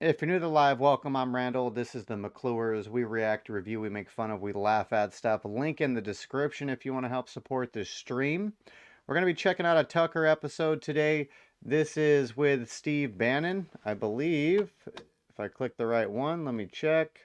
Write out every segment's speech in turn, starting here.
If you're new to the live, welcome. I'm Randall. This is the McClures. We react, review, we make fun of, we laugh at stuff. Link in the description if you want to help support this stream. We're going to be checking out a Tucker episode today. This is with Steve Bannon, I believe. If I click the right one, let me check.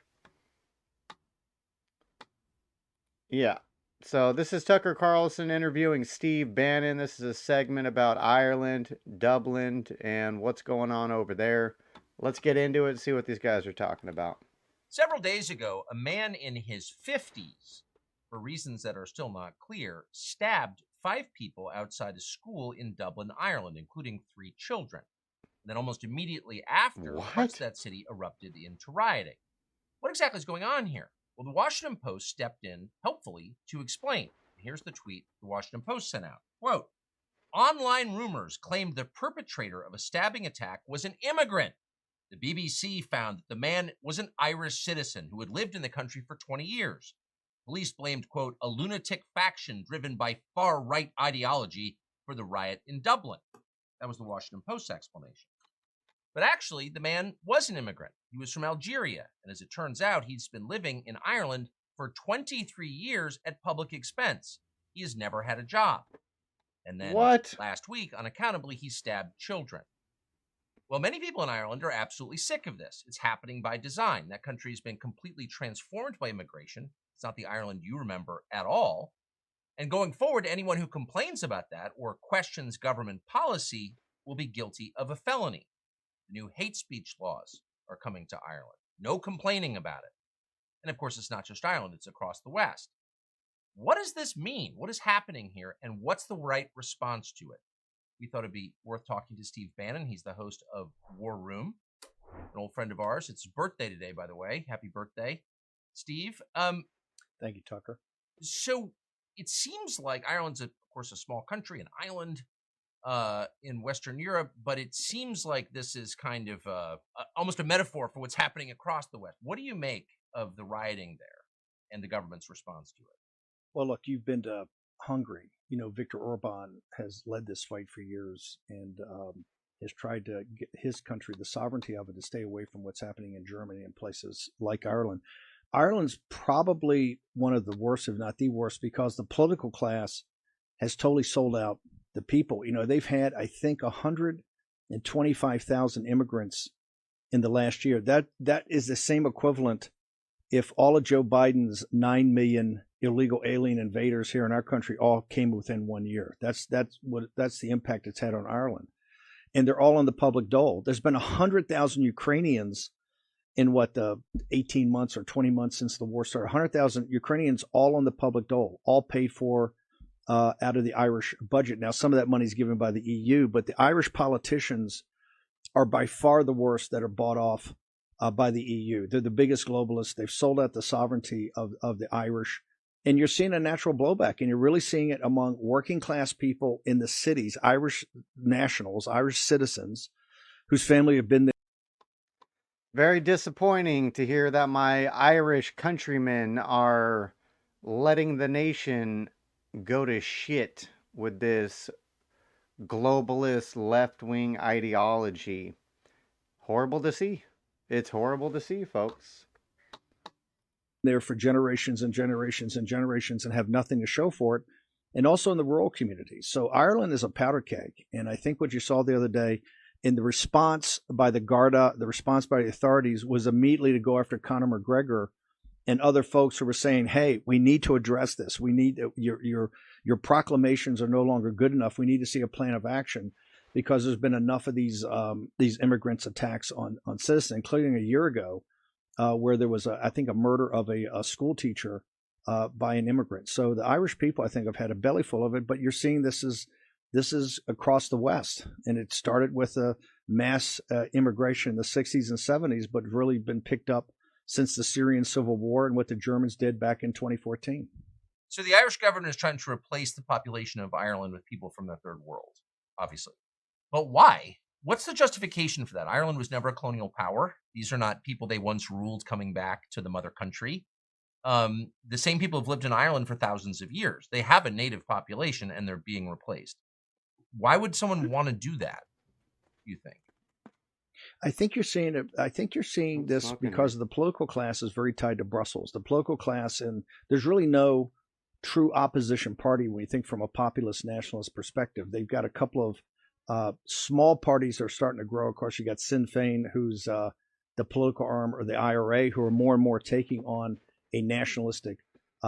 Yeah. So this is Tucker Carlson interviewing Steve Bannon. This is a segment about Ireland, Dublin, and what's going on over there. Let's get into it and see what these guys are talking about. Several days ago, a man in his 50s, for reasons that are still not clear, stabbed 5 people outside a school in Dublin, Ireland, including 3 children. And then almost immediately after, parts of that city erupted into rioting. What exactly is going on here? Well, the Washington Post stepped in helpfully to explain. Here's the tweet the Washington Post sent out. Quote, "Online rumors claimed the perpetrator of a stabbing attack was an immigrant. The BBC found that the man was an Irish citizen who had lived in the country for 20 years. Police blamed, quote, a lunatic faction driven by far-right ideology for the riot in Dublin." That was the Washington Post's explanation. But actually, the man was an immigrant. He was from Algeria, and as it turns out, he's been living in Ireland for 23 years at public expense. He has never had a job. And then last week, unaccountably, he stabbed children. Well, many people in Ireland are absolutely sick of this. It's happening by design. That country has been completely transformed by immigration. It's not the Ireland you remember at all. And going forward, anyone who complains about that or questions government policy will be guilty of a felony. The new hate speech laws are coming to Ireland. No complaining about it. And of course, it's not just Ireland, it's across the West. What does this mean? What is happening here? And what's the right response to it? We thought it'd be worth talking to Steve Bannon. He's the host of War Room, an old friend of ours. It's his birthday today, by the way. Happy birthday, Steve. Thank you, Tucker. So it seems like Ireland's, of course, a small country, an island in Western Europe, but it seems like this is kind of almost a metaphor for what's happening across the West. What do you make of the rioting there and the government's response to it? Well, look, you've been to Hungary. You know, Viktor Orban has led this fight for years and has tried to get his country, the sovereignty of it, to stay away from what's happening in Germany and places like Ireland. Ireland's probably one of the worst, if not the worst, because the political class has totally sold out the people. You know, they've had, I think, 125,000 immigrants in the last year. That is the same equivalent if all of Joe Biden's 9 million illegal alien invaders here in our country all came within 1 year. That's the impact it's had on Ireland. And they're all on the public dole. There's been 100,000 Ukrainians in 18 months or 20 months since the war started. 100,000 Ukrainians all on the public dole, all paid for out of the Irish budget. Now, some of that money is given by the EU, but the Irish politicians are by far the worst that are bought off by the EU. They're the biggest globalists. They've sold out the sovereignty of the Irish. And you're seeing a natural blowback, and you're really seeing it among working class people in the cities, Irish nationals, Irish citizens whose family have been there. Very disappointing to hear that my Irish countrymen are letting the nation go to shit with this globalist left-wing ideology. Horrible to see. It's horrible to see, folks. There for generations and generations and generations and have nothing to show for it, and also in the rural communities. So Ireland is a powder keg, and I think what you saw the other day in the response by the Garda, the response by the authorities was immediately to go after Conor McGregor and other folks who were saying, "Hey, we need to address this. We need your proclamations are no longer good enough. We need to see a plan of action." Because there's been enough of these immigrants' attacks on citizens, including a year ago, where there was, I think, a murder of a school teacher by an immigrant. So the Irish people, I think, have had a belly full of it. But you're seeing this is across the West, and it started with a mass immigration in the 60s and 70s, but really been picked up since the Syrian civil war and what the Germans did back in 2014. So the Irish government is trying to replace the population of Ireland with people from the third world, obviously. But why? What's the justification for that? Ireland was never a colonial power. These are not people they once ruled coming back to the mother country. The same people have lived in Ireland for thousands of years. They have a native population, and they're being replaced. Why would someone want to do that, you think? I think you're seeing it. I think you're seeing I'm this smoking because here. the political class is very tied to Brussels. The political class, and there's really no true opposition party when you think from a populist nationalist perspective. They've got a couple of small parties that are starting to grow. Of course, you got Sinn Féin, who's the political arm, or the IRA, who are more and more taking on a nationalistic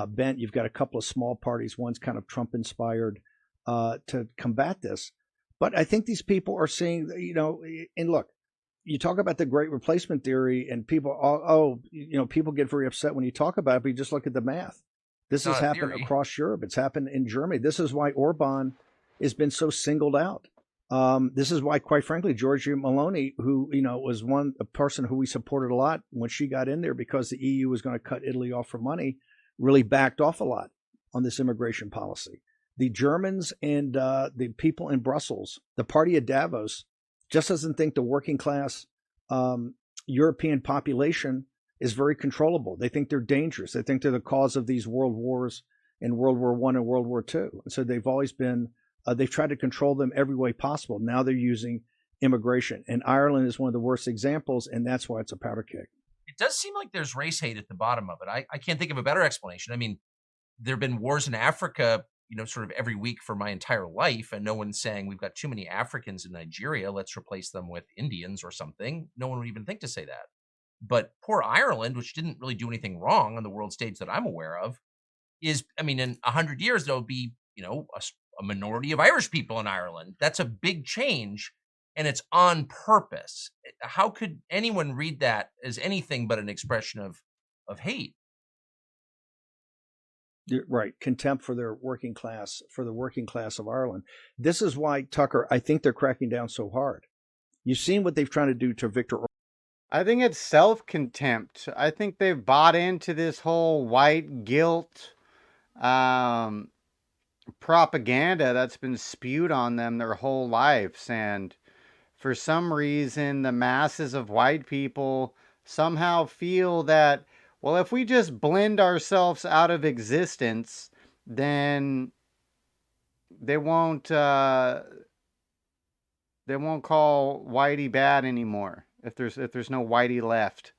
bent. You've got a couple of small parties. One's kind of Trump inspired to combat this. But I think these people are seeing, and look, you talk about the great replacement theory, and people, people get very upset when you talk about it, but you just look at the math. It's This has not a happened theory. across Europe. It's happened in Germany. This is why Orban has been so singled out. This is why, quite frankly, Giorgia Meloni, who was a person who we supported a lot when she got in there because the EU was going to cut Italy off for money, really backed off a lot on this immigration policy. The Germans and the people in Brussels, the party of Davos, just doesn't think the working class European population is very controllable. They think they're dangerous. They think they're the cause of these world wars in World War I and World War II. And so they've always been, they've tried to control them every way possible. Now they're using immigration. And Ireland is one of the worst examples, and that's why it's a powder keg. It does seem like there's race hate at the bottom of it. I can't think of a better explanation. I mean, there have been wars in Africa, sort of every week for my entire life, and no one's saying we've got too many Africans in Nigeria, let's replace them with Indians or something. No one would even think to say that. But poor Ireland, which didn't really do anything wrong on the world stage that I'm aware of, is, I mean, in 100 years, there'll be, a minority of Irish people in Ireland. That's a big change, and it's on purpose. How could anyone read that as anything but an expression of hate? You're right. Contempt for their working class, for the working class of Ireland. This is why, Tucker, I think they're cracking down so hard. You've seen what they've tried to do to Victor. I think it's self-contempt. I think they've bought into this whole white guilt propaganda that's been spewed on them their whole lives. And for some reason, the masses of white people somehow feel that, well, if we just blend ourselves out of existence, then they won't call Whitey bad anymore if there's no Whitey left.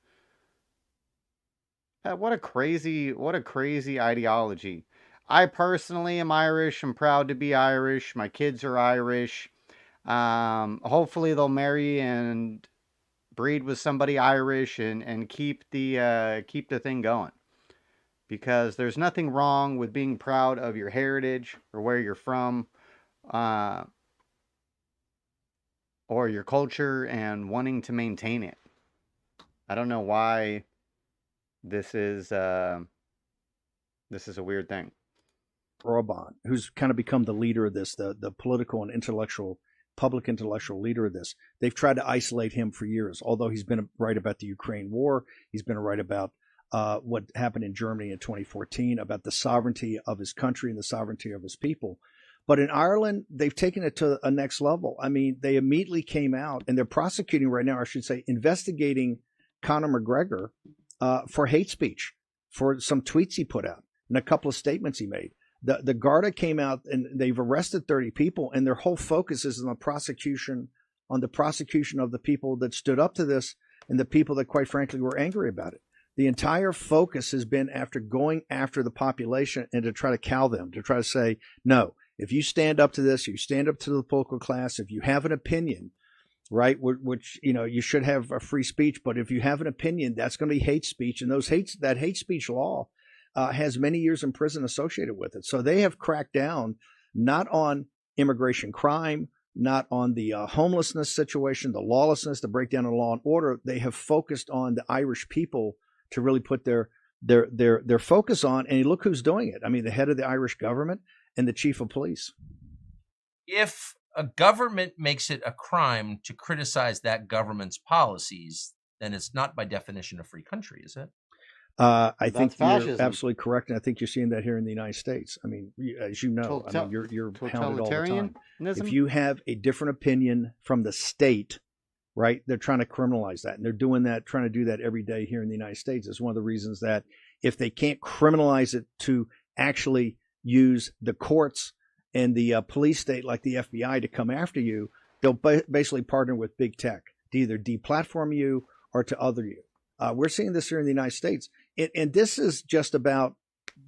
What a crazy ideology. I personally am Irish. I'm proud to be Irish. My kids are Irish. Hopefully they'll marry and breed with somebody Irish and keep the thing going. Because there's nothing wrong with being proud of your heritage or where you're from, or your culture, and wanting to maintain it. I don't know why this is a weird thing. Orban, who's kind of become the leader of this, the political and public intellectual leader of this. They've tried to isolate him for years, although he's been right about the Ukraine war. He's been right about what happened in Germany in 2014, about the sovereignty of his country and the sovereignty of his people. But in Ireland, they've taken it to a next level. I mean, they immediately came out, and they're prosecuting right now, I should say, investigating Conor McGregor for hate speech, for some tweets he put out and a couple of statements he made. The Garda came out and they've arrested 30 people, and their whole focus is on the prosecution of the people that stood up to this and the people that, quite frankly, were angry about it. The entire focus has been going after the population and to try to cow them, to try to say, no, if you stand up to this, you stand up to the political class, if you have an opinion, right, which, you should have a free speech, but if you have an opinion, that's going to be hate speech. And that hate speech law has many years in prison associated with it. So they have cracked down not on immigration crime, not on the homelessness situation, the lawlessness, the breakdown of law and order. They have focused on the Irish people to really put their focus on. And look who's doing it. I mean, the head of the Irish government and the chief of police. If a government makes it a crime to criticize that government's policies, then it's not by definition a free country, is it? I think you're fascism. absolutely correct, and I think you're seeing that here in the United States. I mean, as you know, you're hounded all the time. If you have a different opinion from the state, right, they're trying to criminalize that, and they're trying to do that every day here in the United States. It's one of the reasons that if they can't criminalize it to actually use the courts and the police state like the FBI to come after you, they'll basically partner with big tech to either deplatform you or to other you. We're seeing this here in the United States. And this is just about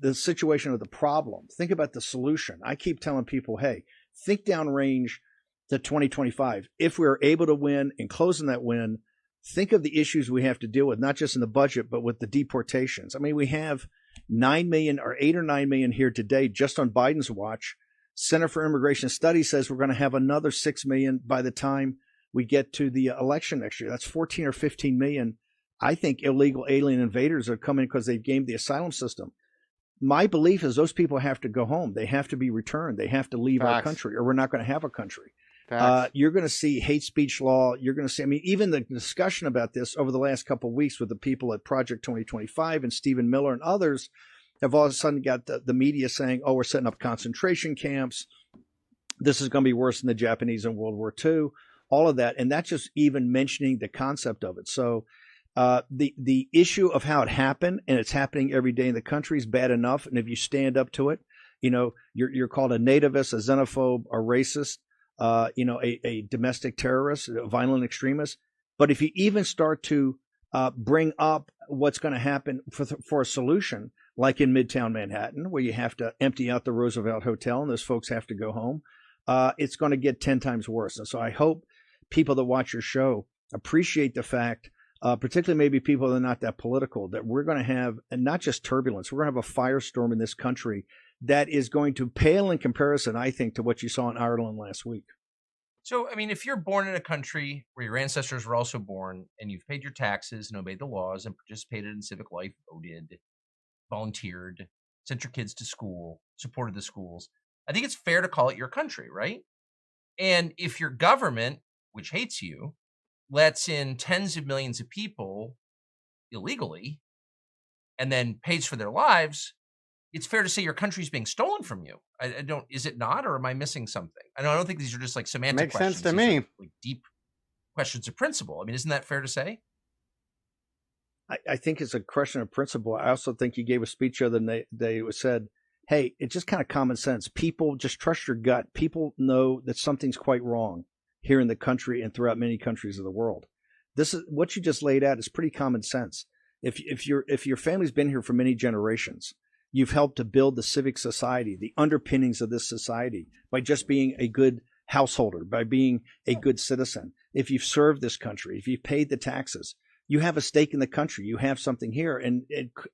the situation of the problem. Think about the solution. I keep telling people, hey, think downrange to 2025. If we're able to win and close in that win, think of the issues we have to deal with, not just in the budget, but with the deportations. I mean, we have 9 million or 8 or 9 million here today just on Biden's watch. Center for Immigration Studies says we're going to have another 6 million by the time we get to the election next year. That's 14 or 15 million. I think illegal alien invaders are coming because they've gamed the asylum system. My belief is those people have to go home. They have to be returned. They have to leave our country, or we're not going to have a country. You're going to see hate speech law. You're going to see, I mean, even the discussion about this over the last couple of weeks with the people at Project 2025 and Stephen Miller and others have all of a sudden got the media saying, oh, we're setting up concentration camps. This is going to be worse than the Japanese in World War II, all of that. And that's just even mentioning the concept of it. So the issue of how it happened, and it's happening every day in the country, is bad enough. And if you stand up to it, you know, you're called a nativist, a xenophobe, a racist, a domestic terrorist, a violent extremist. But if you even start to bring up what's going to happen for a solution, like in Midtown Manhattan, where you have to empty out the Roosevelt Hotel and those folks have to go home, it's going to get 10 times worse. And so I hope people that watch your show appreciate the fact, particularly maybe people that are not that political, that we're going to have, and not just turbulence, we're going to have a firestorm in this country that is going to pale in comparison, I think, to what you saw in Ireland last week. So, I mean, if you're born in a country where your ancestors were also born and you've paid your taxes and obeyed the laws and participated in civic life, voted, volunteered, sent your kids to school, supported the schools, I think it's fair to call it your country, right? And if your government, which hates you, lets in tens of millions of people illegally and then pays for their lives, it's fair to say your country's being stolen from you. I don't, is it not, or am I missing something? I don't think these are just like semantic Makes questions. sense to These me. are like deep questions of principle. I mean, isn't that fair to say? I think it's a question of principle. I also think you gave a speech the other day. It said, hey, it's just kind of common sense. People just trust your gut. People know that something's quite wrong here in the country and throughout many countries of the world. This is what you just laid out is pretty common sense. If your family's been here for many generations, you've helped to build the civic society, the underpinnings of this society by just being a good householder, by being a good citizen. If you've served this country, if you've paid the taxes, you have a stake in the country. You have something here. And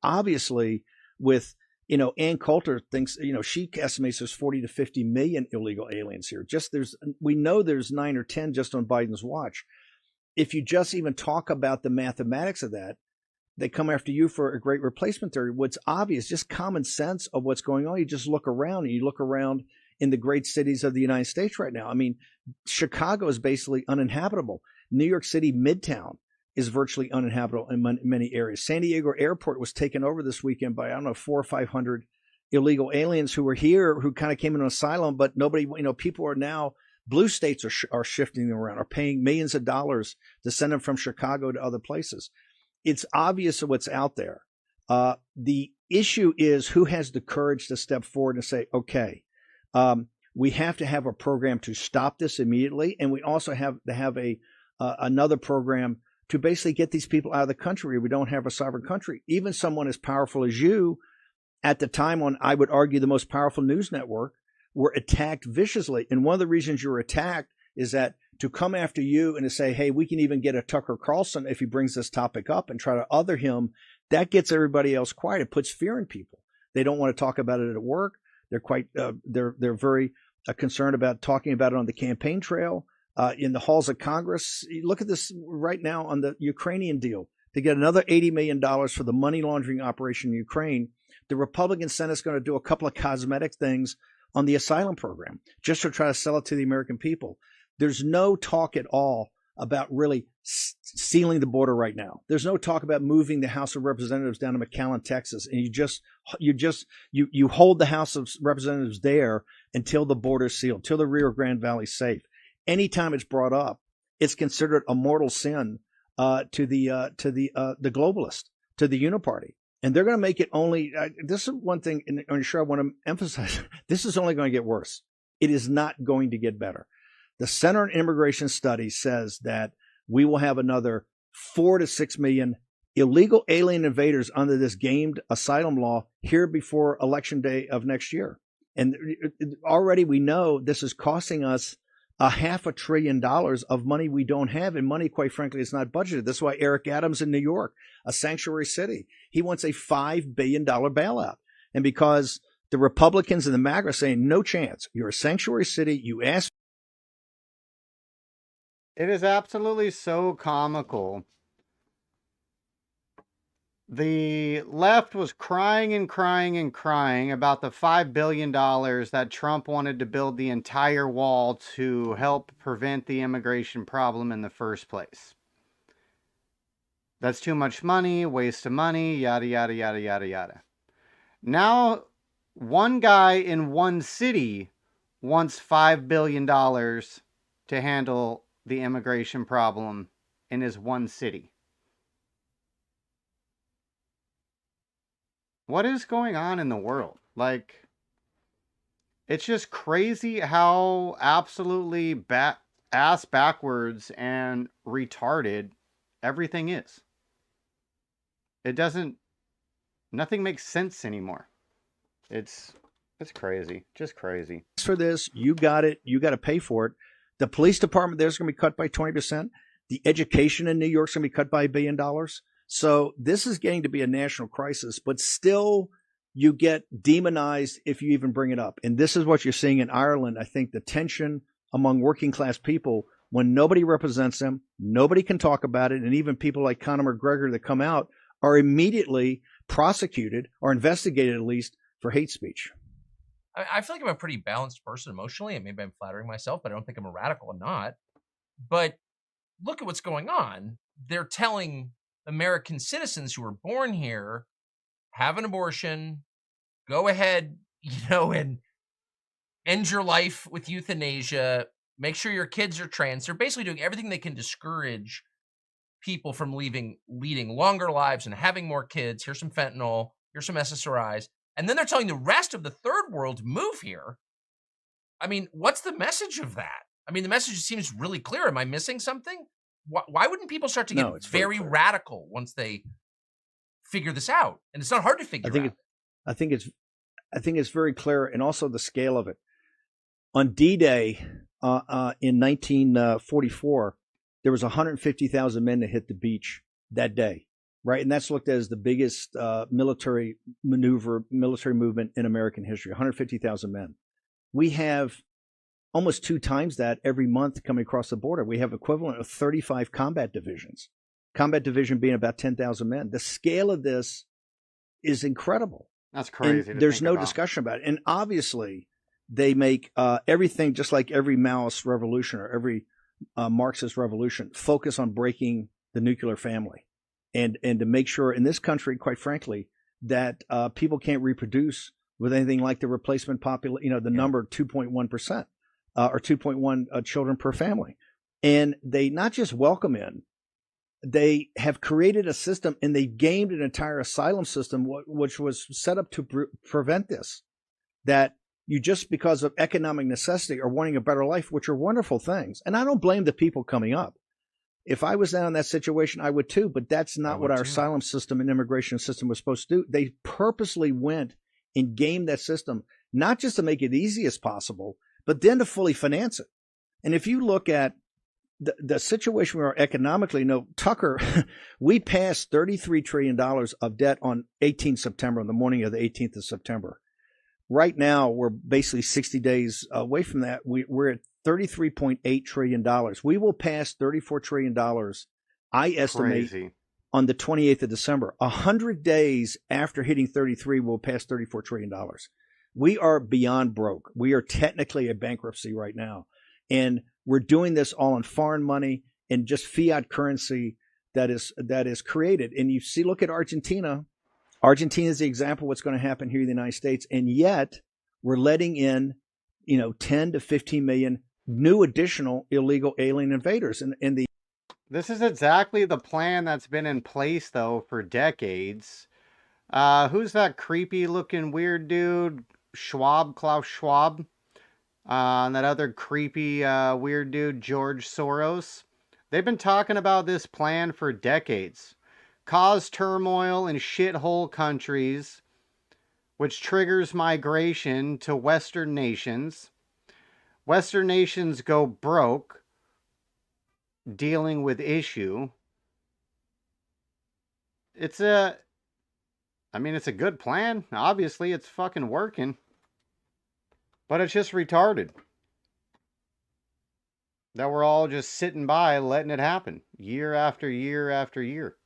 obviously with, Ann Coulter thinks, she estimates there's 40 to 50 million illegal aliens here. We know there's 9 or 10 just on Biden's watch. If you just even talk about the mathematics of that, they come after you for a great replacement theory. What's obvious, just common sense of what's going on. You just look around and you look around in the great cities of the United States right now. I mean, Chicago is basically uninhabitable. New York City, Midtown, is virtually uninhabitable in many areas. San Diego Airport was taken over this weekend by, 400 or 500 illegal aliens who were here, who kind of came in asylum, but nobody, people are now, blue states are shifting them around, are paying millions of dollars to send them from Chicago to other places. It's obvious what's out there. The issue is who has the courage to step forward and say, okay, we have to have a program to stop this immediately. And we also have to have another program to basically get these people out of the country. We don't have a sovereign country. Even someone as powerful as you, at the time on, I would argue, the most powerful news network, were attacked viciously. And one of the reasons you were attacked is that to come after you and to say, hey, we can even get a Tucker Carlson if he brings this topic up and try to other him, that gets everybody else quiet. It puts fear in people. They don't want to talk about it at work. They're very concerned about talking about it on the campaign trail. In the halls of Congress. Look at this right now on the Ukrainian deal to get another $80 million for the money laundering operation in Ukraine. The Republican Senate is going to do a couple of cosmetic things on the asylum program just to try to sell it to the American people. There's no talk at all about really sealing the border right now. There's no talk about moving the House of Representatives down to McAllen, Texas, and you hold the House of Representatives there until the border's sealed, till the Rio Grande Valley's safe. Anytime it's brought up, it's considered a mortal sin to the globalist, to the uniparty. And they're going to make it only, this is one thing, and I'm sure I want to emphasize, this is only going to get worse. It is not going to get better. The Center on Immigration Studies says that we will have another 4 to 6 million illegal alien invaders under this gamed asylum law here before election day of next year. And already we know this is costing us $500 billion of money we don't have, and money, quite frankly, is not budgeted. That's why Eric Adams in New York, a sanctuary city, he wants a $5 billion bailout. And because the Republicans and the MAGA are saying, no chance, you're a sanctuary city, you asked. It is absolutely so comical. The left was crying and crying and crying about the $5 billion that Trump wanted to build the entire wall to help prevent the immigration problem in the first place. That's too much money, waste of money, yada, yada, yada, yada, yada. Now, one guy in one city wants $5 billion to handle the immigration problem in his one city. What is going on in the world? Like, it's just crazy how absolutely ass backwards and retarded everything is. It doesn't, nothing makes sense anymore. It's crazy, just crazy. For this, you got it. You got to pay for it. The police department there's going to be cut by 20%. The education in New York's going to be cut by $1 billion. So this is getting to be a national crisis, but still you get demonized if you even bring it up. And this is what you're seeing in Ireland. I think the tension among working class people, when nobody represents them, nobody can talk about it. And even people like Conor McGregor that come out are immediately prosecuted or investigated, at least, for hate speech. I feel like I'm a pretty balanced person emotionally, and maybe I'm flattering myself, but I don't think I'm a radical. I'm not. But look at what's going on. They're telling American citizens who were born here, have an abortion, go ahead, and end your life with euthanasia, make sure your kids are trans. They're basically doing everything they can discourage people from leading longer lives and having more kids. Here's some fentanyl, here's some SSRIs. And then they're telling the rest of the third world to move here. I mean, what's the message of that? I mean, the message seems really clear. Am I missing something? Why wouldn't people start to get very radical once they figure this out? And it's not hard to figure out. I think it's very clear, and also the scale of it. On D-Day in 1944, there was 150,000 men that hit the beach that day, right? And that's looked at as the biggest military movement in American history. 150,000 men. We have almost 2 times that every month coming across the border. We have equivalent of 35 combat divisions. Combat division being about 10,000 men. The scale of this is incredible. That's crazy. And there's no discussion about it. And obviously, they make everything, just like every Maoist revolution or every Marxist revolution, focus on breaking the nuclear family, and to make sure in this country, quite frankly, that people can't reproduce with anything like the replacement population, the number 2.1%. Or 2.1 children per family. And they not just welcome in, they have created a system, and they gamed an entire asylum system, which was set up to prevent this. That you just because of economic necessity are wanting a better life, which are wonderful things. And I don't blame the people coming up. If I was down in that situation, I would too, but that's not what our asylum system and immigration system was supposed to do. They purposely went and gamed that system, not just to make it easy as possible, but then to fully finance it. And if you look at the situation we are economically, Tucker, we passed $33 trillion of debt on 18th September, on the morning of the 18th of September. Right now, we're basically 60 days away from that. We're at $33.8 trillion. We will pass $34 trillion, I estimate, on the 28th of December. 100 days after hitting 33, we'll pass $34 trillion. We are beyond broke. We are technically a bankruptcy right now. And we're doing this all in foreign money and just fiat currency that is created. And you see, look at Argentina. Argentina is the example of what's going to happen here in the United States. And yet we're letting in, 10 to 15 million new additional illegal alien invaders. This is exactly the plan that's been in place, though, for decades. Who's that creepy looking weird dude? Klaus Schwab, and that other creepy weird dude, George Soros. They've been talking about this plan for decades. Cause turmoil in shithole countries, which triggers migration to Western nations. Western nations go broke dealing with issue. It's a it's a good plan. Obviously, it's fucking working. But it's just retarded that we're all just sitting by letting it happen year after year after year.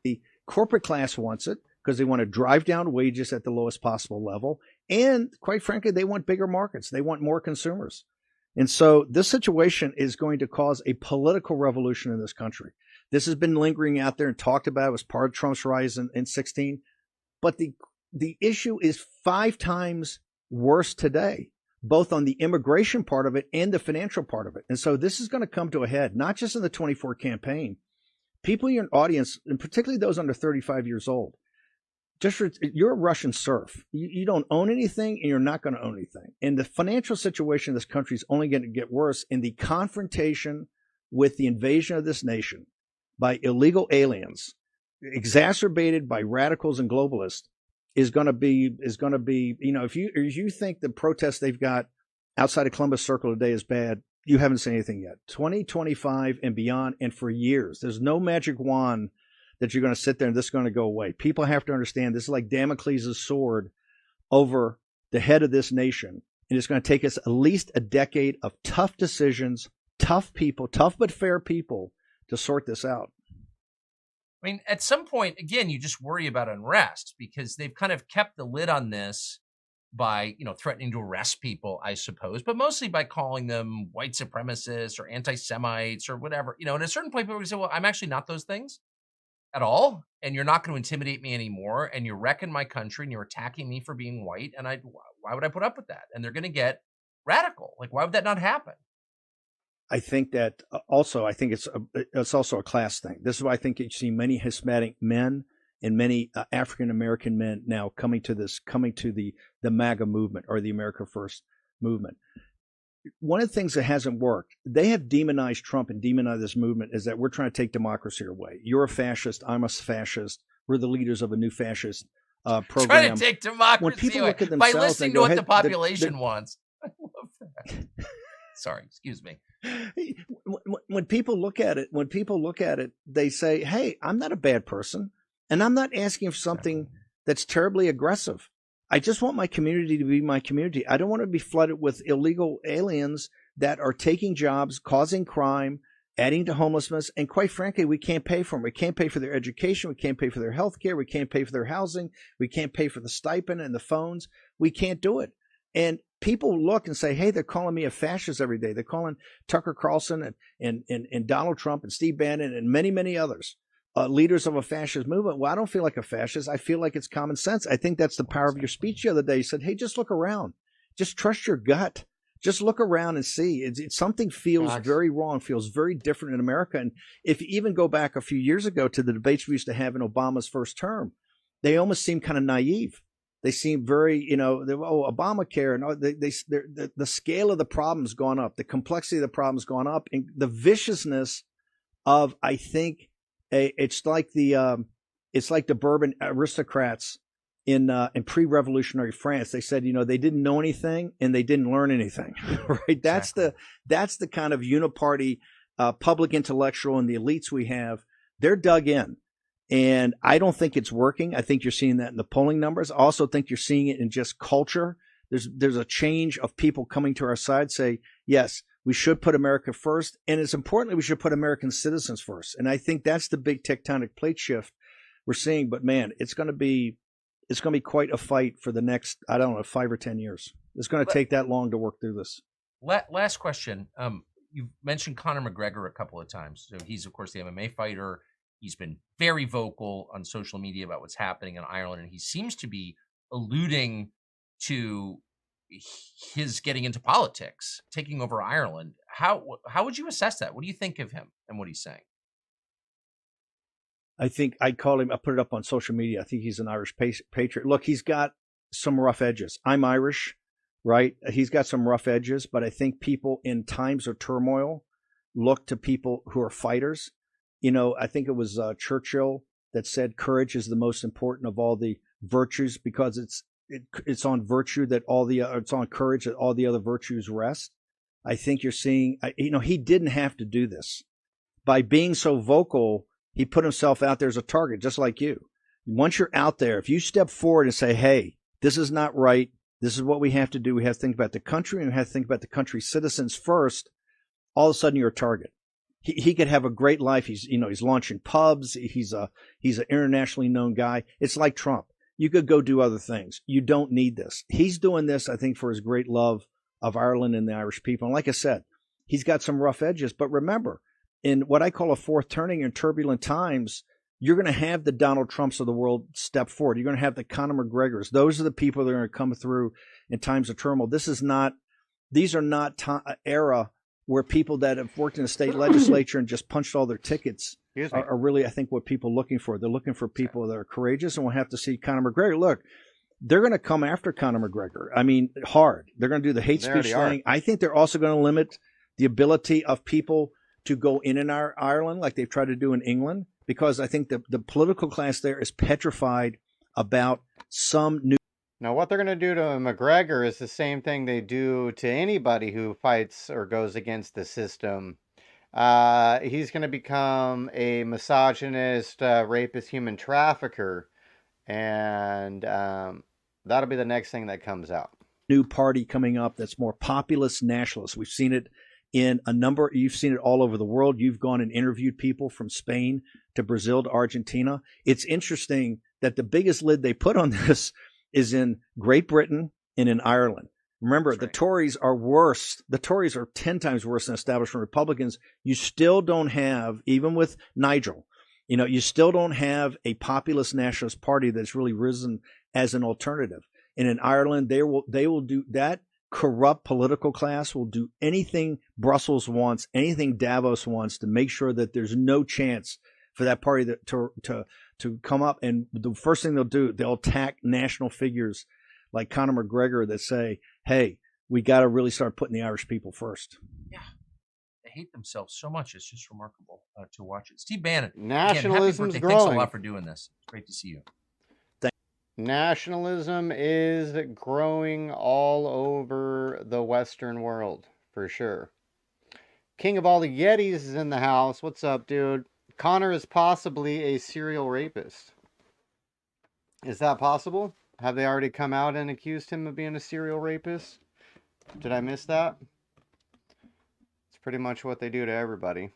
The corporate class wants it because they want to drive down wages at the lowest possible level. And quite frankly, they want bigger markets. They want more consumers. And so this situation is going to cause a political revolution in this country. This has been lingering out there and talked about. It was part of Trump's rise in 16. But the issue is 5 times worse today, both on the immigration part of it and the financial part of it. And so this is going to come to a head, not just in the 24 campaign. People in your audience, and particularly those under 35 years old, you're a Russian serf. You don't own anything, and you're not going to own anything. And the financial situation of this country is only going to get worse. And the confrontation with the invasion of this nation by illegal aliens, exacerbated by radicals and globalists, is going to be. If you think the protests they've got outside of Columbus Circle today is bad, you haven't seen anything yet. 2025 and beyond, and for years, there's no magic wand that you're going to sit there and this is going to go away. People have to understand this is like Damocles' sword over the head of this nation. And it's going to take us at least a decade of tough decisions, tough people, tough but fair people to sort this out. I mean, at some point, again, you just worry about unrest because they've kind of kept the lid on this by, threatening to arrest people, I suppose, but mostly by calling them white supremacists or anti-Semites or whatever. At a certain point, people are going to say, well, I'm actually not those things at all, and you're not going to intimidate me anymore, and you're wrecking my country, and you're attacking me for being white, and why would I put up with that? And they're going to get radical. Like, why would that not happen? I think that also, it's also a class thing. This is why I think you see many Hispanic men and many African American men now coming to the MAGA movement or the America First movement. One of the things that hasn't worked, they have demonized Trump and demonized this movement, is that we're trying to take democracy away. You're a fascist. I'm a fascist. We're the leaders of a new fascist program. Trying to take democracy when people away look at by themselves listening and to go, what hey, the population wants. I love that. Sorry, excuse me. When people look at it, they say, hey, I'm not a bad person. And I'm not asking for something that's terribly aggressive. I just want my community to be my community. I don't want to be flooded with illegal aliens that are taking jobs, causing crime, adding to homelessness. And quite frankly, we can't pay for them. We can't pay for their education. We can't pay for their health care. We can't pay for their housing. We can't pay for the stipend and the phones. We can't do it. And people look and say, hey, they're calling me a fascist every day. They're calling Tucker Carlson and Donald Trump and Steve Bannon and many, many others leaders of a fascist movement. Well, I don't feel like a fascist. I feel like it's common sense. I think that's the power of your speech the other day. You said, hey, just look around. Just trust your gut. Just look around and see. Something feels very wrong, feels very different in America. And if you even go back a few years ago to the debates we used to have in Obama's first term, they almost seem kind of naive. They seem very, Obamacare. And the scale of the problem's gone up. The complexity of the problem's gone up. And the viciousness of, I think, it's like the Bourbon aristocrats in pre-revolutionary France. They said, they didn't know anything and they didn't learn anything, right? That's the kind of uniparty public intellectual and the elites we have. They're dug in. And I don't think it's working. I think you're seeing that in the polling numbers. I also think you're seeing it in just culture. There's a change of people coming to our side, say, yes, we should put America first. And it's importantly, we should put American citizens first. And I think that's the big tectonic plate shift we're seeing. But man, it's going to be quite a fight for the next, 5 or 10 years. It's going to take that long to work through this. Last question. You've mentioned Conor McGregor a couple of times. So he's, of course, the MMA fighter. He's been very vocal on social media about what's happening in Ireland, and he seems to be alluding to his getting into politics, taking over Ireland. How would you assess that? What do you think of him and what he's saying? I think I'd call him, I put it up on social media. I think he's an Irish patriot. Look, he's got some rough edges. I'm Irish, right? He's got some rough edges, but I think people in times of turmoil, look to people who are fighters. You know, I think it was Churchill that said courage is the most important of all the virtues because it's on virtue that it's on courage that all the other virtues rest. I think you're seeing, you know, he didn't have to do this. By being so vocal, he put himself out there as a target, just like you. Once you're out there, if you step forward and say, hey, this is not right, this is what we have to do, we have to think about the country and we have to think about the country's citizens first, all of a sudden you're a target. He could have a great life. He's launching pubs. He's an internationally known guy. It's like Trump. You could go do other things. You don't need this. He's doing this, I think, for his great love of Ireland and the Irish people. And like I said, he's got some rough edges. But remember, in what I call a fourth turning in turbulent times, you're going to have the Donald Trumps of the world step forward. You're going to have the Conor McGregors. Those are the people that are going to come through in times of turmoil. These are not era where people that have worked in the state legislature and just punched all their tickets are really, I think, what people are looking for. They're looking for people that are courageous, and we'll have to see Conor McGregor. Look, they're going to come after Conor McGregor. I mean, hard. They're going to do the hate speech thing. I think they're also going to limit the ability of people to go in Ireland like they've tried to do in England, because I think the political class there is petrified about some new. Now, what they're going to do to McGregor is the same thing they do to anybody who fights or goes against the system. He's going to become a misogynist, rapist, human trafficker, and that'll be the next thing that comes out. New party coming up that's more populist nationalist. We've seen it in you've seen it all over the world. You've gone and interviewed people from Spain to Brazil to Argentina. It's interesting that the biggest lid they put on this is in Great Britain and in Ireland. Remember, the Tories are worse. The Tories are 10 times worse than establishment Republicans. You still don't have, even with Nigel, you still don't have a populist nationalist party that's really risen as an alternative. And in Ireland, they will do that. Corrupt political class will do anything Brussels wants, anything Davos wants to make sure that there's no chance for that party to come up. And the first thing they'll attack national figures like Conor McGregor that say, hey, we got to really start putting the Irish people first. Yeah. They hate themselves so much. It's just remarkable to watch it. Steve Bannon. Nationalism's growing. Thanks a lot for doing this. It's great to see you. Nationalism is growing all over the Western world, for sure. King of all the Yetis is in the house. What's up, dude? Connor is possibly a serial rapist. Is that possible? Have they already come out and accused him of being a serial rapist? Did I miss that? It's pretty much what they do to everybody.